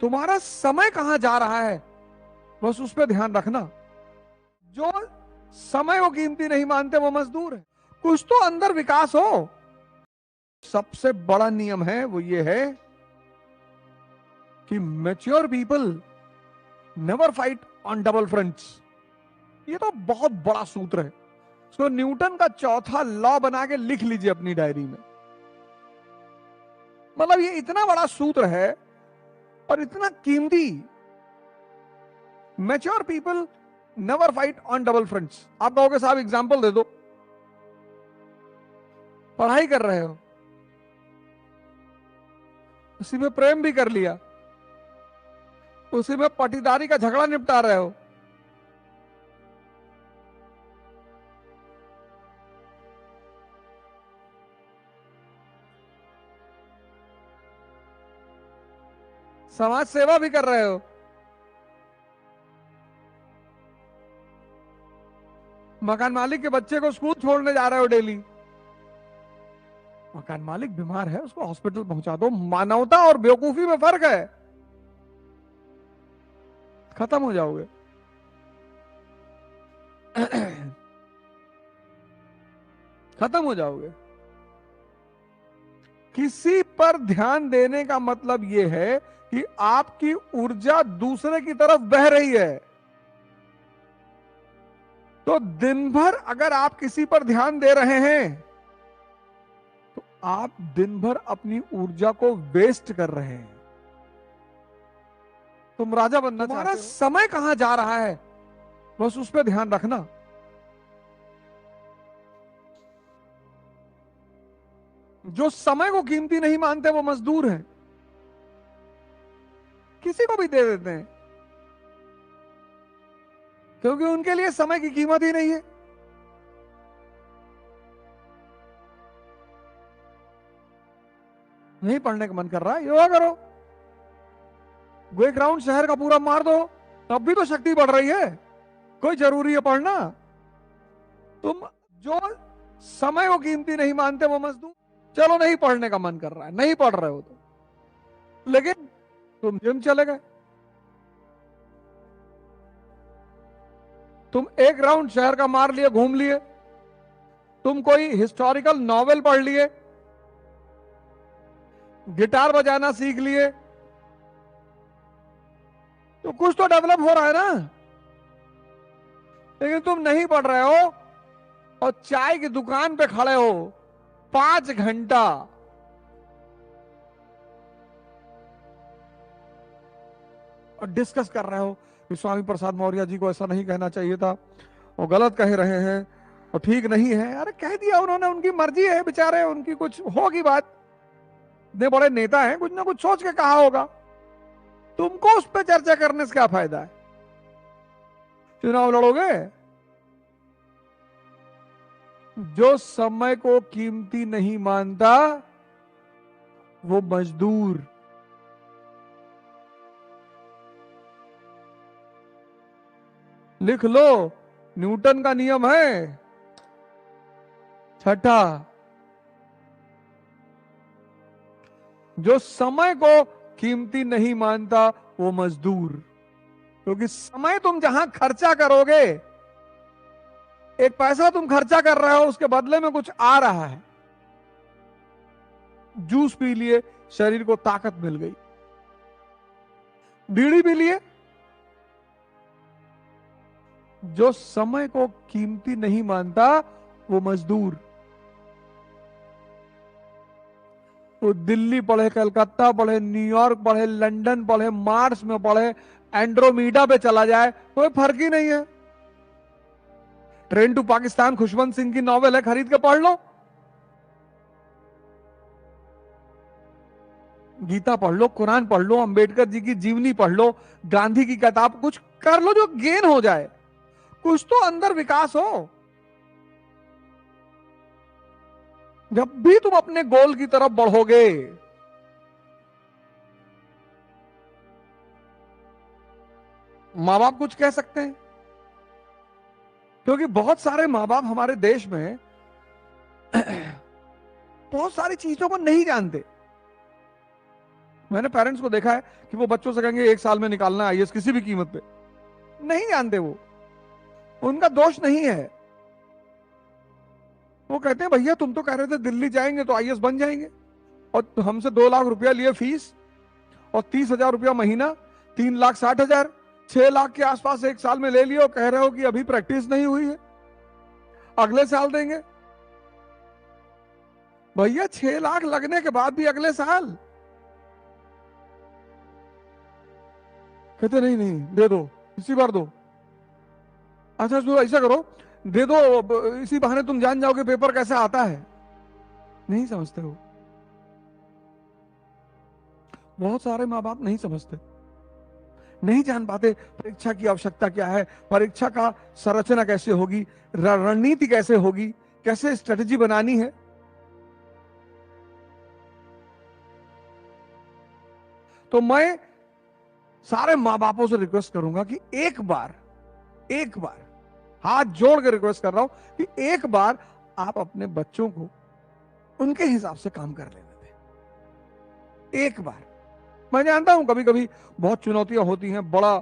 तुम्हारा समय कहां जा रहा है, बस उस पर ध्यान रखना। जो समय को कीमती नहीं मानते वो मजदूर है। कुछ तो अंदर विकास हो। सबसे बड़ा नियम है वो ये है कि mature people never fight on double fronts. ये तो बहुत बड़ा सूत्र है। इसको न्यूटन का चौथा लॉ बना के लिख लीजिए अपनी डायरी में। मतलब ये इतना बड़ा सूत्र है और इतना कीमती। Mature people never fight on double fronts. आप कहोगे साहब एग्जांपल दे दो। पढ़ाई कर रहे हो, उसी में प्रेम भी कर लिया, उसी में पटीदारी का झगड़ा निपटा रहे हो, समाज सेवा भी कर रहे हो, मकान मालिक के बच्चे को स्कूल छोड़ने जा रहे हो डेली, मकान मालिक बीमार है उसको हॉस्पिटल पहुंचा दो। मानवता और बेवकूफी में फर्क है। खत्म हो जाओगे। खत्म हो जाओगे। किसी पर ध्यान देने का मतलब यह है कि आपकी ऊर्जा दूसरे की तरफ बह रही है। तो दिन भर अगर आप किसी पर ध्यान दे रहे हैं तो आप दिन भर अपनी ऊर्जा को वेस्ट कर रहे हैं। तुम राजा बनना चाहते हो, तुम्हारा समय कहां जा रहा है, बस उस पर ध्यान रखना। जो समय को कीमती नहीं मानते वो मजदूर हैं। किसी को भी दे देते हैं क्योंकि उनके लिए समय की कीमत ही नहीं है। नहीं पढ़ने का मन कर रहा है, योगा करो। एक राउंड शहर का पूरा मार दो, तब भी तो शक्ति बढ़ रही है। कोई जरूरी है पढ़ना? तुम जो समय को कीमती नहीं मानते वो मजदूर। चलो नहीं पढ़ने का मन कर रहा है, नहीं पढ़ रहे हो तो, लेकिन तुम जिम चले गए, तुम एक राउंड शहर का मार लिए, घूम लिए, तुम कोई हिस्टोरिकल नॉवेल पढ़ लिए, गिटार बजाना सीख लिए, तो कुछ तो डेवलप हो रहा है ना। लेकिन तुम नहीं पढ़ रहे हो और चाय की दुकान पे खड़े हो 5 घंटा, और डिस्कस कर रहे हो कि स्वामी प्रसाद मौर्य जी को ऐसा नहीं कहना चाहिए था, वो गलत कह रहे हैं और ठीक नहीं है। अरे कह दिया उन्होंने, उनकी मर्जी है बेचारे, उनकी कुछ होगी बात। इतने बड़े नेता हैं, कुछ ना कुछ सोच के कहा होगा। तुमको उस पर चर्चा करने से क्या फायदा है? चुनाव लड़ोगे? जो समय को कीमती नहीं मानता वो मजदूर। लिख लो, न्यूटन का नियम है छठा, जो समय को कीमती नहीं मानता वो मजदूर। क्योंकि समय तुम जहां खर्चा करोगे, एक पैसा तुम खर्चा कर रहे हो, उसके बदले में कुछ आ रहा है। जूस पी लिए, शरीर को ताकत मिल गई। बीड़ी पी लिए, जो समय को कीमती नहीं मानता वो मजदूर। वो दिल्ली पढ़े, कलकत्ता पढ़े, न्यूयॉर्क पढ़े, लंदन पढ़े, मार्स में पढ़े, एंड्रोमीडा पे चला जाए, कोई फर्क ही नहीं है। ट्रेन टू पाकिस्तान खुशवंत सिंह की नॉवेल है, खरीद के पढ़ लो। गीता पढ़ लो, कुरान पढ़ लो, अंबेडकर जी की जीवनी पढ़ लो, गांधी की किताब, कुछ कर लो जो गेन हो जाए। कुछ तो अंदर विकास हो। जब भी तुम अपने गोल की तरफ बढ़ोगे, मां बाप कुछ कह सकते हैं, क्योंकि बहुत सारे मां बाप हमारे देश में बहुत सारी चीजों को नहीं जानते। मैंने पेरेंट्स को देखा है कि वो बच्चों से कहेंगे 1 साल में निकालना है आईएएस किसी भी कीमत पे। नहीं जानते वो, उनका दोष नहीं है। वो कहते हैं भैया तुम तो कह रहे थे दिल्ली जाएंगे तो आईएएस बन जाएंगे, और हमसे 2 लाख रुपया लिए फीस और 30,000 रुपया महीना, 3,60,000, 6 लाख के आसपास 1 साल में ले लियो, कह रहे हो कि अभी प्रैक्टिस नहीं हुई है, अगले साल देंगे। भैया 6 लाख लगने के बाद भी अगले साल। कहते नहीं नहीं दे दो, इसी बार दो। अच्छा तो ऐसा करो, दे दो, इसी बहाने तुम जान जाओगे पेपर कैसे आता है। नहीं समझते हो, बहुत सारे माँ बाप नहीं समझते, नहीं जान पाते परीक्षा की आवश्यकता क्या है, परीक्षा का संरचना कैसे होगी, रणनीति कैसे होगी, कैसे स्ट्रेटेजी बनानी है। तो मैं सारे माँ बापों से रिक्वेस्ट करूंगा कि एक बार हाथ जोड़ के रिक्वेस्ट कर रहा हूं कि एक बार आप अपने बच्चों को उनके हिसाब से काम कर लेने दें। एक बार, मैं जानता हूं कभी कभी बहुत चुनौतियां होती हैं, बड़ा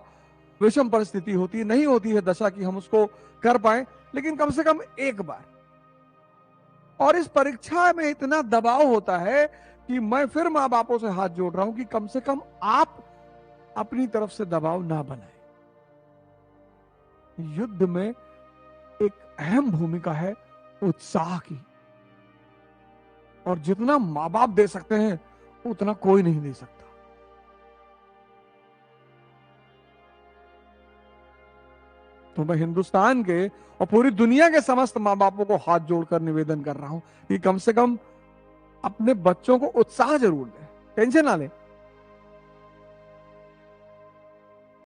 विषम परिस्थिति होती है, नहीं होती है दशा कि हम उसको कर पाए, लेकिन कम से कम एक बार। और इस परीक्षा में इतना दबाव होता है कि मैं फिर माँ बापों से हाथ जोड़ रहा हूं कि कम से कम आप अपनी तरफ से दबाव ना बनाए। युद्ध में एक अहम भूमिका है उत्साह की, और जितना माँ बाप दे सकते हैं उतना कोई नहीं दे सकता। तो मैं हिंदुस्तान के और पूरी दुनिया के समस्त माँ बापों को हाथ जोड़कर निवेदन कर रहा हूं कि कम से कम अपने बच्चों को उत्साह जरूर दें, टेंशन ना लें।